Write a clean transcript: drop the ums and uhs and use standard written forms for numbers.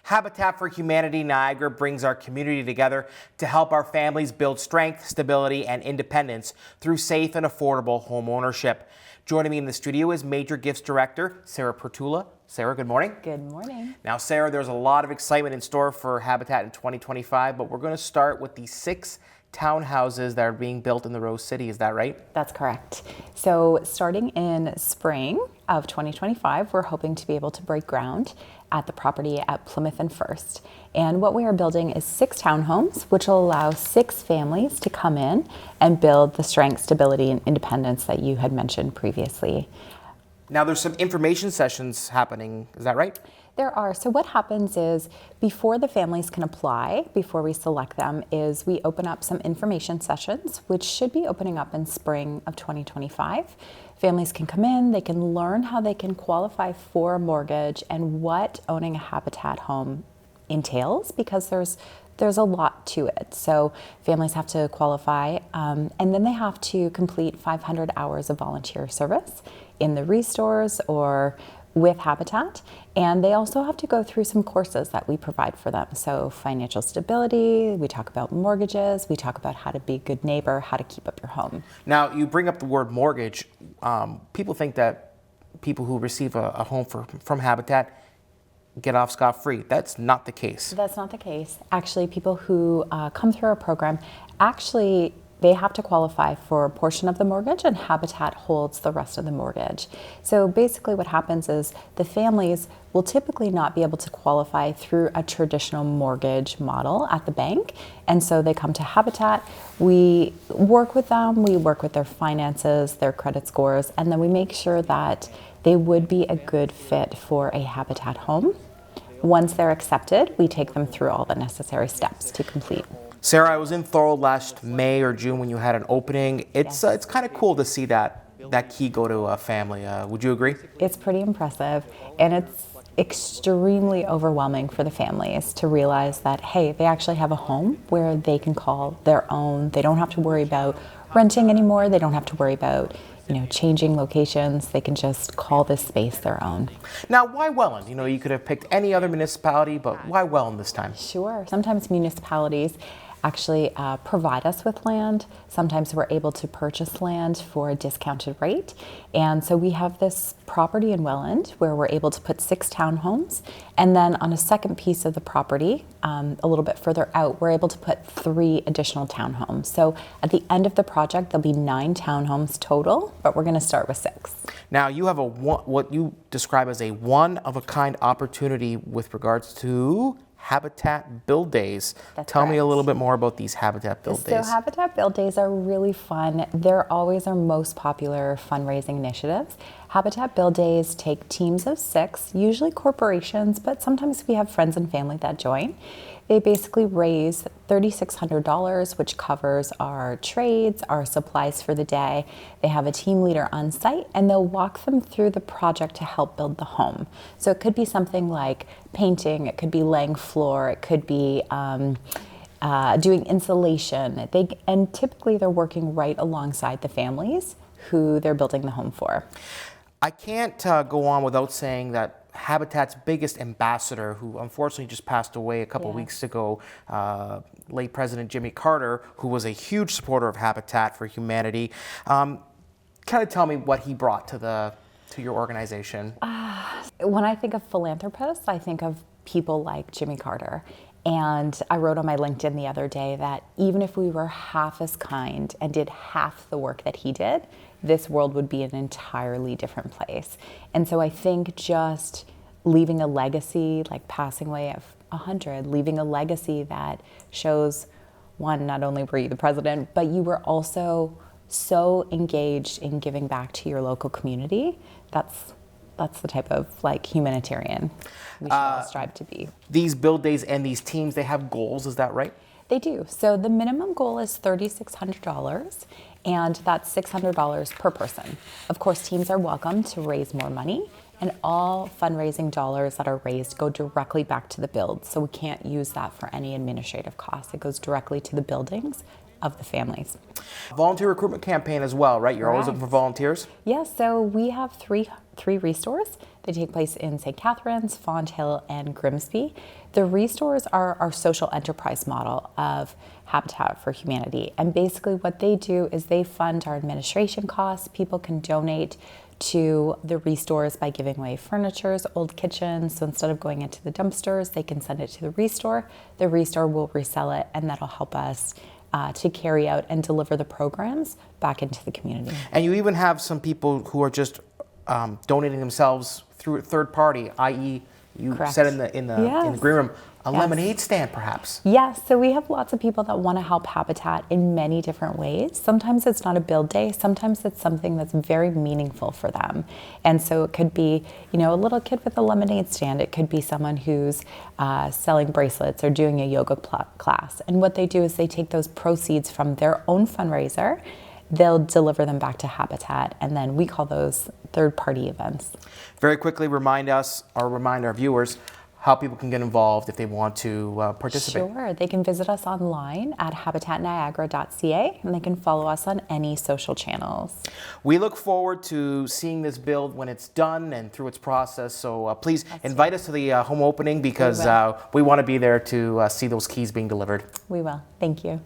Habitat for Humanity Niagara brings our community together to help our families build strength, stability, and independence through safe and affordable home ownership. Joining me in the studio is Major Gifts Director Sarah Pritula. Sarah, good morning. Good morning. Now, Sarah, there's a lot of excitement in store for Habitat in 2025, but we're going to start with the 6 townhouses that are being built in the Rose City. Is that right? That's correct. So starting in spring of 2025, we're hoping to be able to break ground at the property at Plymouth and First. And what we are building is 6 townhomes, which will allow 6 families to come in and build the strength, stability, and independence that you had mentioned previously. Now, there's some information sessions happening. Is that right? There are. So what happens is before the families can apply, before we select them, is we open up some information sessions, which should be opening up in spring of 2025. Families can come in, they can learn how they can qualify for a mortgage and what owning a Habitat home entails, because there's a lot to it. So families have to qualify, and then they have to complete 500 hours of volunteer service in the restores or with Habitat, and they also have to go through some courses that we provide for them. So financial stability, we talk about mortgages, we talk about how to be a good neighbor, how to keep up your home. Now, you bring up the word mortgage. People think that people who receive a home from Habitat get off scot-free. That's not the case. That's not the case. Actually, people who come through our program, actually, they have to qualify for a portion of the mortgage, and Habitat holds the rest of the mortgage. So basically what happens is the families will typically not be able to qualify through a traditional mortgage model at the bank. And so they come to Habitat, we work with them, we work with their finances, their credit scores, and then we make sure that they would be a good fit for a Habitat home. Once they're accepted, we take them through all the necessary steps to complete. Sarah, I was in Thorold last May or June when you had an opening. It's kind of cool to see that key go to a family. Would you agree? It's pretty impressive, and it's extremely overwhelming for the families to realize that, hey, they actually have a home where they can call their own. They don't have to worry about renting anymore. They don't have to worry about changing locations. They can just call this space their own. Now, why Welland? You could have picked any other municipality, but why Welland this time? Sure. Sometimes municipalities actually provide us with land. Sometimes we're able to purchase land for a discounted rate. And so we have this property in Welland where we're able to put 6 townhomes. And then on a second piece of the property, a little bit further out, we're able to put 3 additional townhomes. So at the end of the project, there'll be 9 townhomes total, but we're going to start with 6. Now, you have what you describe as a one-of-a-kind opportunity with regards to Habitat Build Days. Tell me a little bit more about these Habitat Build Days. So Habitat Build Days are really fun. They're always our most popular fundraising initiatives. Habitat Build Days take teams of 6, usually corporations, but sometimes we have friends and family that join. They basically raise $3,600, which covers our trades, our supplies for the day. They have a team leader on site, and they'll walk them through the project to help build the home. So it could be something like painting, it could be laying floor, it could be doing insulation. And typically they're working right alongside the families who they're building the home for. I can't go on without saying that Habitat's biggest ambassador, who unfortunately just passed away a couple weeks ago, late President Jimmy Carter, who was a huge supporter of Habitat for Humanity. Kind of tell me what he brought to your organization. When I think of philanthropists, I think of people like Jimmy Carter. And I wrote on my LinkedIn the other day that even if we were half as kind and did half the work that he did, this world would be an entirely different place. And so I think just leaving a legacy, like passing away at 100, leaving a legacy that shows, one, not only were you the president, but you were also so engaged in giving back to your local community. That's the type of humanitarian we should all strive to be. These build days and these teams, they have goals, is that right? They do. So the minimum goal is $3,600, and that's $600 per person. Of course, teams are welcome to raise more money, and all fundraising dollars that are raised go directly back to the build. So we can't use that for any administrative costs. It goes directly to the buildings of the families. Volunteer recruitment campaign as well, right? You're always looking for volunteers? Yes, so we have three restores. They take place in St. Catharines, Fonthill, and Grimsby. The restores are our social enterprise model of Habitat for Humanity. And basically what they do is they fund our administration costs. People can donate to the restores by giving away furnitures, old kitchens. So instead of going into the dumpsters, they can send it to the restore. The restore will resell it, and that'll help us to carry out and deliver the programs back into the community. And you even have some people who are just donating themselves through a third party, i.e., you Correct. said in the green room, a Yes. lemonade stand, perhaps. Yes, so we have lots of people that want to help Habitat in many different ways. Sometimes it's not a build day, sometimes it's something that's very meaningful for them. And so it could be, a little kid with a lemonade stand. It could be someone who's selling bracelets or doing a yoga class. And what they do is they take those proceeds from their own fundraiser, they'll deliver them back to Habitat, and then we call those third-party events. Very quickly remind our viewers how people can get involved if they want to participate. Sure, they can visit us online at habitatniagara.ca, and they can follow us on any social channels. We look forward to seeing this build when it's done and through its process, so please invite us to the home opening, because we want to be there to see those keys being delivered. We will. Thank you.